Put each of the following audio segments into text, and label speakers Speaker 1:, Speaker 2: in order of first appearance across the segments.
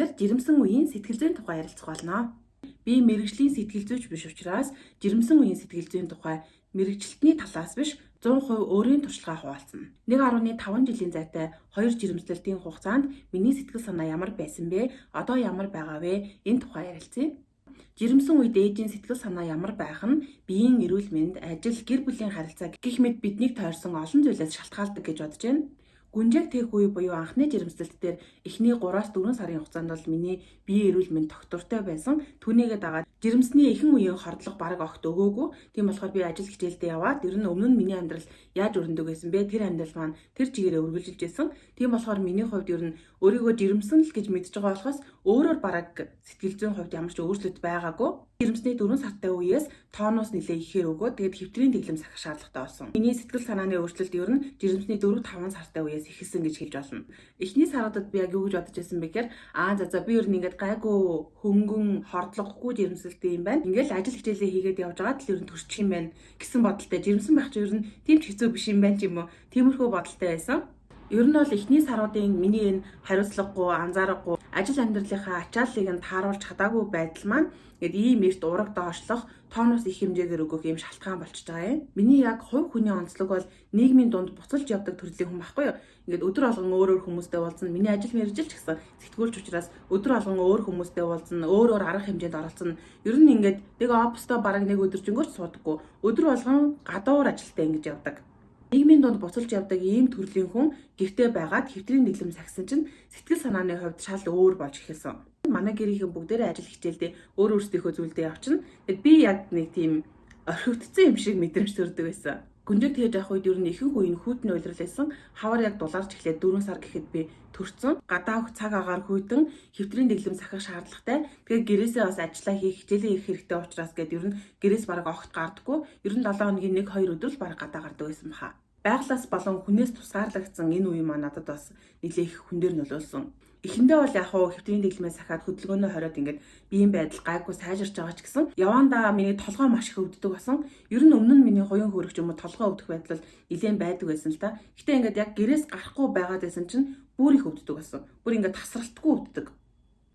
Speaker 1: Тэгэхээр жирэмсэн үеийн сэтгэл зүйн тухай ярилцах болно. Би мэрэгжлийн сэтгэл зүйч биш учраас жирэмсэн үеийн сэтгэл зүйн тухай мэрэгчлэлтний талаас биш 100% өөрийн туршлагаа хуваалцна. 1.5 жилийн зайтай 2 жирэмслэлтийн хугацаанд миний сэтгэл санаа ямар байсан бэ? Одоо ямар байгаа вэ? Энэ тухай ярилцъя. Жирэмсэн үед ээжийн сэтгэл санаа ямар байх нь биеийн эрүүл мэнд, ажил, гэр бүлийн харилцаа гэх мэт биднийг тойрсон олон зүйлээс шалтгаалдаг гэж бодож байна. Гүнжээг тээх үе буюу анхны жирэмслэлт дээр эхний 3-4 сарын хугацаанд бол миний биеийн эрүүл мэнд тогтвортой байсан. Түүнийгээ дагаад жирэмсний ихэнх үеийн хордлого бараг огт өгөөгүй. Тийм болохоор би ажил хичээлдээ яваад ер нь өмнө нь миний амьдрал яаж өрнөдөг байсан бэ? Тэр амьдрал маань тэр чигээрээ үргэлжилж байсан. Тийм болохоор миний хувьд ер нь өөрийгөө жирэмсэн л гэж мэдж байгаа болохоос өөрөөр бараг сэтгэл зүйн хувьд ямар ч өөрчлөлт байгаагүй. Жирэмсний 4 сартай үеэс тооноос нэлээ ихээр өгөөд тэгээд хэвтрийн дэглэм сахих шаардлагатай болсон. Миний сэтгэл санааны өөрчлөлт ер нь жирэмсний 4-5 сартай үеэс эхэлсэн гэж хэлж болно. Эхний саруудад би яг юу гэж бодож байсан бэ гэхээр би ер нь ингээд гайгүй хөнгөн хордлогогүй жирэмсэлтэй юм байна. Ингээл ажил хичээлээ хийгээд явж байгаа тал ер нь төрчих юм байна гэсэн бодолтой. Жирэмсэн байх чинь ер нь тийм ч хэцүү биш юм байна ч юм уу. Тиймэрхүү бодолтой байсан. Ер нь бол эхний саруудын миний энэ хариуцлагагүй, анзаарахгүй, ажил амьдралынхаа ачааллыг нь тааруулж чадаагүй байдал маань ингээд ийм эрт ураг доошлох, тооноос их хэмжээгээр өгөх юм шалтгаан болчихж байгаа юм. Миний яг хувь хүний онцлог бол нийгмийн дунд буцалж явдаг төрлийн хүн байхгүй юу? Ингээд өдөр болгон өөр хүмүүстэй уулзна. Миний ажил мэргэжил ч гэсэн сэтгүүлч учраас өдөр болгон өөр хүмүүстэй уулзна, өөр арга хэмжээнд оролцоно. Ер нь ингээд нэг оффистоо бараг нэг өдөржингөөр суудаггүй. Өдөр болгон гадуур ажилдаа ингэж явдаг. Нийгмийн дунд буцалж явдаг ийм төрлийн хүн гэртээ байгаад хэвтрийн дэглэм сахисан чинь сэтгэл санааны хувьд шал өөр болж эхэлсэн. Манай гэрийнхэн бүгдээрээ ажил хичээлдээ өөр өөрсдийнхөө зүйлдээ явчихна. Тэгэд би яг нэг тийм орхигдсон юм шиг мэдрэмж төрдөг байсан. Гүнжээг тээж авах үед ер нь ихэнх үе нь хүйтэн уйлрал байсан. Хавар яг дулаарч эхлээд 4 сар гэхэд би төрсөн. Гадаа цаг агаар хүйтэн хэвтрийн дэглэм сахих шаардлагатай. Тэгээд гэрээсээ бас ажиллаа хийх, хичээлээ хийх хэрэгтэй учраас гээд ер нь гэрээс бараг огт гардаггүй. Ер нь 7 хоногийн 1-2 өдөр л бараг гадаа гардаг байсан баха. Байглаас болон хүнээс тусгаарлагдсан энэ үе маань надад бас нэлээх хүн дээр нөлөөлсөн. Эхэндээ бол яг хэвтрийн дэглэмээ сахиад хөдөлгөөнөө хориод ингээд биеийн байдал гайгүй сайжирч байгаа ч гэсэн явандаа миний толгой маш их өвддөг басан. Ер нь өмнө нь миний хуян хөрөх ч юм уу толгой өвдөх байдал нэлээд байдаг байсан л та. Гэтэ ингээд яг гэрээс гарахгүй байгаад байсан чинь бүр их өвддөг басан. Бүр ингээд тасралтгүй өвддөг.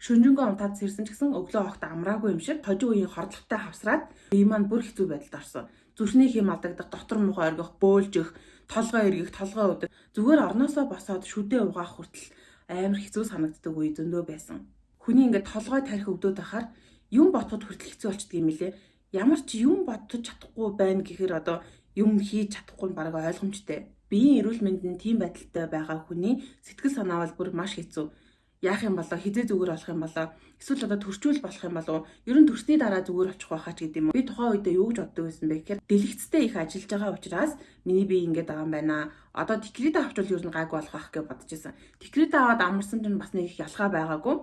Speaker 1: Шөнжөнгөө унтаад сэрсэн ч гэсэн өглөө огт амраагүй юм шиг хожим үеийн хордлоготой хавсраад бие маань бүр хэцүү байдалд орсон. Зүрхний хэм алдагдах, дотор мухай оргих, бөөлжих, толгой эргэх, толгой өвдөх. Зүгээр орноосоо босоод шүдээ угаах хүртэл амар хэцүү санагддаг үе зөндөө байсан. Хүний ингээд толгой тарих өвдөд байхаар юм бодоход хүртэл хэцүү болчдөг юм лээ. Ямар ч юм бодож чадахгүй байна гэхээр одоо юм хийж чадахгүй нь бараг ойлгомжтой. Биеийн эрүүл мэнд нь тийм байдалтай байгаа хүний сэтгэл санаа бол бүр маш хэцүү. Яах юм болоо, хизээ зүгээр болох юм болоо, эсвэл одоо төрчүүл болох юм болоо, ер нь төрсний дараа зүгээр очих байхаа ч гэдэг юм уу. Би тухайн үедээ юу гэж боддог байсан бэ гэхээр дэлгэцтэй их ажиллаж байгаа учраас миний бие ингэж байгаа юм байна. Одоо декрет авчвал ер нь гайгүй болох байх гэж бодож байсан. Декрет аваад амарсан чинь бас нэг их ялгаа байгаагүй.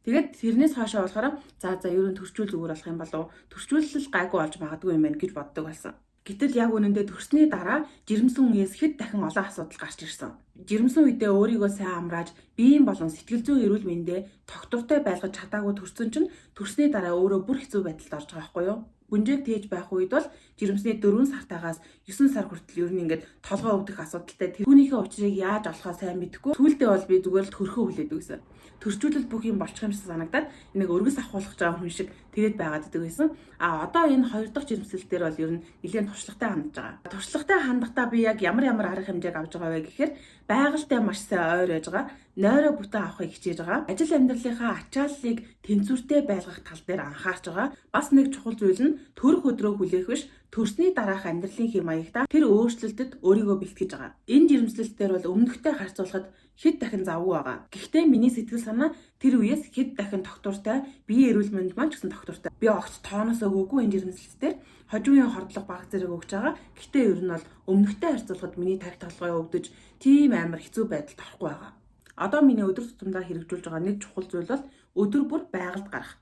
Speaker 1: Тэгээд тэрнээс хойшоо болохоор ер нь төрчүүл зүгээр болох юм болоо, төрчүүлэл гайгүй болж магадгүй юм байна гэж боддог байсан. Гэтэл яг үнэндээ төрсний дараа жирэмсэн үеэс хэд дахин олон асуудал гарч ирсэн. Жирэмсэн үедээ өөрийгөө сайн амрааж, биеийн болон сэтгэл зүйн эрүүл мэндээ тогтвортой байлгаж чадаагүй төрсөн чинь төрсний дараа өөрөө бүр хэцүү байдалд орж байгаа байхгүй юу? Гүнжээг тээж байх үед бол жирэмсний 4 сартаагаас 9 сар хүртэл ер нь ингээд толгой өвдөх асуудалтай. Түүнийхээ учрыг яаж олохоо сайн мэдэхгүй. Сүүлдээ бол би зүгээр л төрхөө хүлээдэг байсан. Төрчүүлэл бүх юм болчих юм шиг санагдаад нэг өргөс авахуулах байгаа хүн шиг тэгээд байгаад идэг байсан. Одоо энэ 2 дахь жирэмсэлтээр бол ер нь нэлээд туршлагатай хандж байгаа. Туршлагатай хандахдаа би яг ямар арга хэмжээг авч байгаа вэ гэхээр байгальтай маш сайн ойр яаж байгаа, нойроо бүтэн авахыг хичээж байгаа. Ажил амьдралынхаа ачааллыг тэнцвэртэй байлгах тал дээр анхаарч байгаа. Бас нэг чухал зүйл нь төрөх өдрөө хүлээх биш, төрсний дараах амьдралын хэм маягта тэр өөрчлөлтөд өөрийгөө бэлтгэж байгаа. Энэ жирэмслэлтээр бол өмнөхтэй харьцуулахад хэд дахин завгүй байгаа. Гэхдээ миний сэтгэл санаа тэр үеэс хэд дахин тогтвортой, биеийн эрүүл мэнд маань ч гэсэн тогтвортой. Би огт тооноос өгөөгүй энэ жирэмслэлтээр хожим үеийн хордлого баг зэрэг өгч байгаа. Гэхдээ ер нь бол өмнөхтэй харьцуулахад миний тарих толгой өвдөж тийм амар хэцүү байдалд орохгүй байгаа. Одоо миний өдөр тутамдаа хэрэгжүүлж байгаа нэг чухал зүйл бол өдөр бүр байгальд гарах.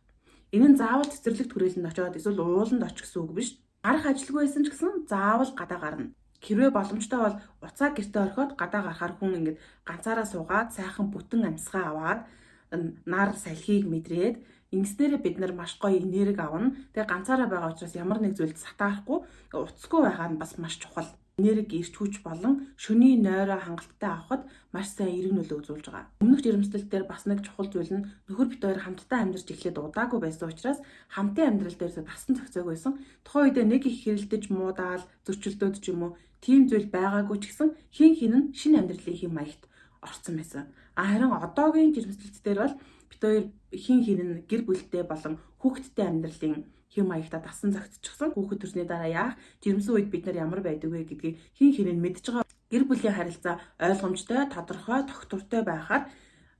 Speaker 1: Энэ нь заавал цэцэрлэг түрээлэнд очиод эсвэл ууланд очих гэсэн үг биш. Гарах ажилгүй байсан ч гэсэн заавал гадаа гарна. Хэрвээ боломжтой бол уцаа гэртээ орхиод гадаа гарахаар хүн ингээд ганцаараа суугаад сайхан бүтэн амьсгаа аваад нар салхийг мэдрээд ингэснээрээ бид нар маш гоё энерги авна. Тэгээ ганцаараа байгаа учраас ямар нэг зүйлд сатаарахгүй уцгүй байгаа нь бас маш чухал. энерги, эрч хүч болон шөнийн нойроо хангалттай авахд маш сайн эерэг нөлөө үзүүлж байгаа. Өмнөх жирэмслэл дээр бас нэг чухал зүйл нь нөхөр бит хоёр хамтдаа амьдарч эхлээд удаагүй байсан учраас хамтын амьдрал дээр тасан зохицоог байсан. Тухайн үед нэг их хэрэлдэж муудаал, зөрчилдөөд ч юм уу тийм зүйл байгаагүй ч гэсэн хин нь шинэ амьдралын хэм маягт орсон байсан. Харин одоогийн жирэмслэлт дээр бол бит хоёр хин гэр бүлтэй болон хүүхэдтэй амьдралын хэм маягта дасан зохицчихсон. Хүүхэд төрсний дараа яах, жирэмсэн үед бид нар ямар байдаг вэ гэдгийг хин мэдж байгаа. Гэр бүлийн харилцаа ойлгомжтой, тодорхой, тогтвортой байхаар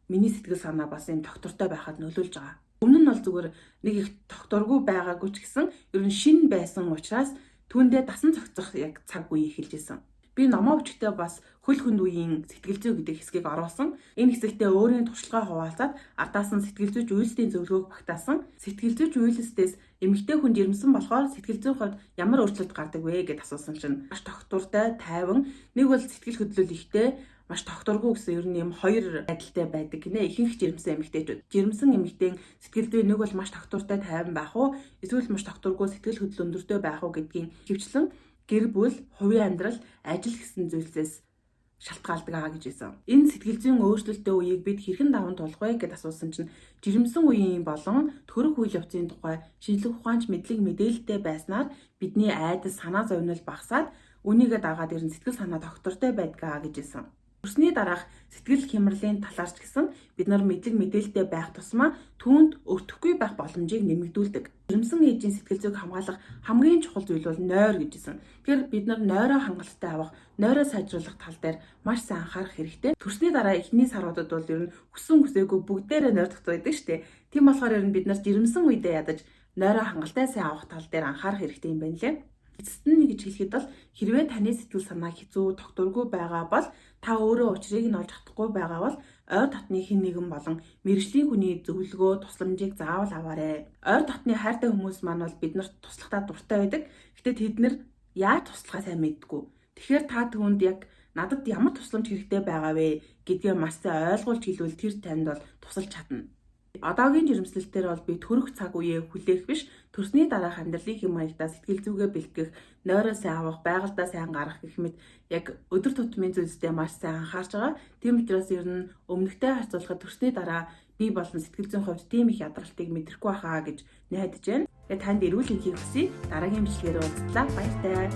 Speaker 1: миний сэтгэл санаа бас энэ тогтвортой байхад нөлөөлж байгаа. Өмнө нь бол зүгээр нэг их тогтворгүй байгаагүй ч гэсэн ер нь шин байсан учраас түүндээ дасан зохицох яг цаг үе эхэлж исэн. Би номоо өчгтээ бас хөл хөнд үеийн сэтгэл зүй гэдэг хэсгийг оруулсан. Энэ хэсэгтээ өөрийн туршлагаа хуваалцаад ардаас нь сэтгэл зүйч үйлсийн зөвлөгөөг багтаасан. Сэтгэл зүйч үйлсдээс эмэгтэй хүн жирэмсэн болохоор сэтгэл зүйн хувьд ямар өөрчлөлт гардаг вэ гэд асуусан чинь маш тогтвортой, тайван, нэг бол сэтгэл хөдлөл ихтэй, маш тогтворгүй гэсэн ер нь юм хоёр байдалтай байдаг гинэ. Ихэнх жирэмсэн эмэгтэйчүүд. Жирэмсэн эмэгтэйн сэтгэл зүй нэг бол маш тогтвортой, тайван байх уу, эсвэл маш тогтворгүй сэтгэл хөдлөл өндөртэй байх уу гэдгийг хөвчлэн гэр бүл, хувийн амьдрал, ажил гэсэн зүйлсээс шалтгаалдаг аа гэж хэлсэн. Энэ сэтгэл зүйн өөрчлөлттэй үеийг бид хэрхэн даван туулах вэ гэд асуусан чинь жирэмсэн үеийн болон төрөх үйл явцын тухай шинжлэх ухаанч мэдлэг мэдээлэлтэй байснаар бидний айдас, санаа зовнил багасаад үнийгээ дагаад ирэн сэтгэл санаа тогтвортой байдгаа гэж хэлсэн. Төрсний дараах сэтгэл хямралын талаарч гэсэн бид нар мэдлэг мэдээлэлтэй байх тусмаа түүнд өртөхгүй байх боломжийг нэмэгдүүлдэг. Жирэмсэн ээжийн сэтгэл зүйг хамгаалах хамгийн чухал зүйл бол нойр гэж хэлсэн. Тэгэхээр бид нар нойроо хангалттай авах, нойроо сайжруулах тал дээр маш сайн анхаарах хэрэгтэй. Төрсний дараа эхний саруудад бол ер нь хүссэн хүсээгүй бүгдээрээ нойр тогтдог байдаг шүү дээ. Тийм болохоор ер нь бид нар жирэмсэн үедээ ядаж нойроо хангалттай сайн авах тал дээр анхаарах хэрэгтэй юм байна лээ. Эцэст нь гэж хэлэхэд бол хэрвээ таны сэтгэл санаа хэцүү, тогтворгүй байгаа бол та өөрөө учрыг нь олж чадахгүй байгаа бол ойр дотны хэн нэгэн болон мэргэжлийн хүний зөвлөгөө, тусламжийг заавал аваарай. Ойр дотны хайртай хүмүүс маань бол биднэрт туслахтаа дуртай байдаг. Гэтэ тэд нэр яаж туслахаа сайн мэддэггүй. Тэгэхээр та түүнд яг надад ямар тусламж хэрэгтэй байгаа вэ гэдгээ маш сайн ойлгуулж хэлвэл тэр танд бол тусалж чадна. Одоогийн жирэмслэлтээр бол би төрөх цаг үеэ хүлээх биш, төрсний дараах амьдралын хэм маягтаа сэтгэл зүгээ бэлтгэх, нойроо сайн авах, байгальдаа сайн гарах гэх мэт яг өдөр тутмын зүйлстэй маш сайн анхаарч байгаа. Тийм учраас ер нь өмнөхтэй харьцуулахад төрсний дараа би болон сэтгэл зүйн хувьд тийм их ядралтыг мэдрэхгүй байхаа гэж найдаж байна. Тэгээд танд эрүүл энхийг хүсье. Дараагийн бичлэгээр уулзлаа. Баяртай.